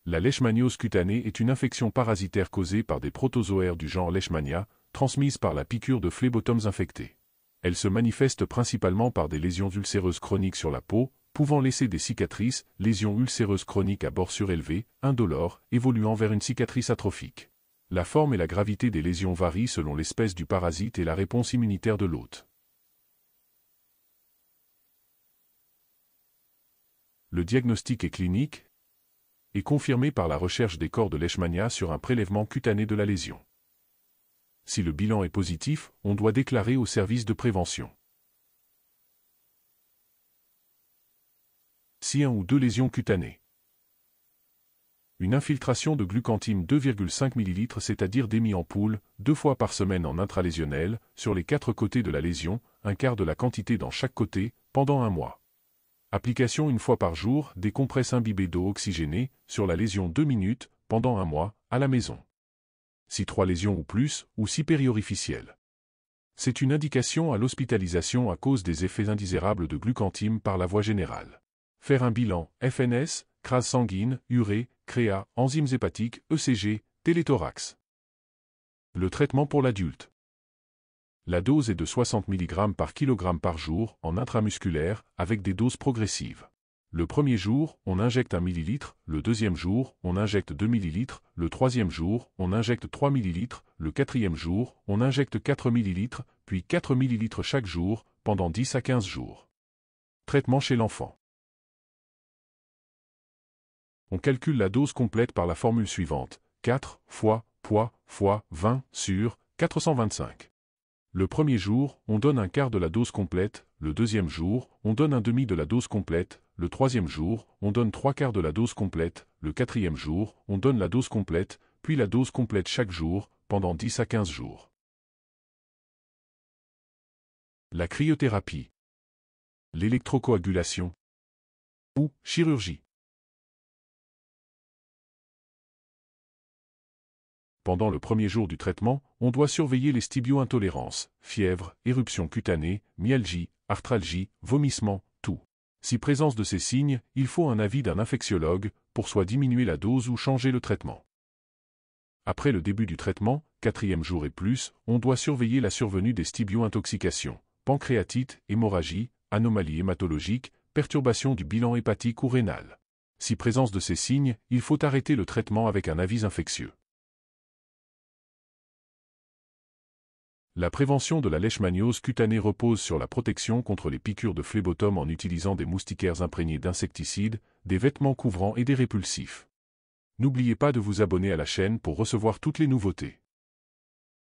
La leishmaniose cutanée est une infection parasitaire causée par des protozoaires du genre Leishmania, transmise par la piqûre de phlébotomes infectés. Elle se manifeste principalement par des lésions ulcéreuses chroniques sur la peau, pouvant laisser des cicatrices, lésions ulcéreuses chroniques à bord surélevé, indolores, évoluant vers une cicatrice atrophique. La forme et la gravité des lésions varient selon l'espèce du parasite et la réponse immunitaire de l'hôte. Le diagnostic est clinique et confirmé par la recherche des corps de Leishmania sur un prélèvement cutané de la lésion. Si le bilan est positif, on doit déclarer au service de prévention. Si 1 ou 2 lésions cutanées. Une infiltration de glucantime 2,5 ml, c'est-à-dire demi-ampoule, 2 fois par semaine en intralésionnel, sur les 4 côtés de la lésion, un quart de la quantité dans chaque côté, pendant 1 mois. Application 1 fois par jour, des compresses imbibées d'eau oxygénée, sur la lésion 2 minutes, pendant 1 mois, à la maison. Si 3 lésions ou plus, ou si périorificielles. C'est une indication à l'hospitalisation à cause des effets indésirables de glucantime par la voie générale. Faire un bilan, FNS, crase sanguine, urée, créa, enzymes hépatiques, ECG, téléthorax. Le traitement pour l'adulte. La dose est de 60 mg par kg par jour, en intramusculaire, avec des doses progressives. Le premier jour, on injecte 1 ml, le deuxième jour, on injecte 2 ml, le troisième jour, on injecte 3 ml, le quatrième jour, on injecte 4 ml, puis 4 ml chaque jour, pendant 10 à 15 jours. Traitement chez l'enfant. On calcule la dose complète par la formule suivante, 4 fois poids fois 20 sur 425. Le premier jour, on donne un quart de la dose complète, le deuxième jour, on donne un demi de la dose complète, le troisième jour, on donne 3/4 de la dose complète, le quatrième jour, on donne la dose complète, puis la dose complète chaque jour, pendant 10 à 15 jours. La cryothérapie. L'électrocoagulation. Ou chirurgie. Pendant le premier jour du traitement, on doit surveiller les stibio-intolérances, fièvre, éruption cutanée, myalgie, arthralgie, vomissement, toux. Si présence de ces signes, il faut un avis d'un infectiologue, pour soit diminuer la dose ou changer le traitement. Après le début du traitement, 4e jour et plus, on doit surveiller la survenue des stibio-intoxications, pancréatite, hémorragie, anomalie hématologique, perturbation du bilan hépatique ou rénal. Si présence de ces signes, il faut arrêter le traitement avec un avis infectieux. La prévention de la leishmaniose cutanée repose sur la protection contre les piqûres de phlébotomes en utilisant des moustiquaires imprégnés d'insecticides, des vêtements couvrants et des répulsifs. N'oubliez pas de vous abonner à la chaîne pour recevoir toutes les nouveautés.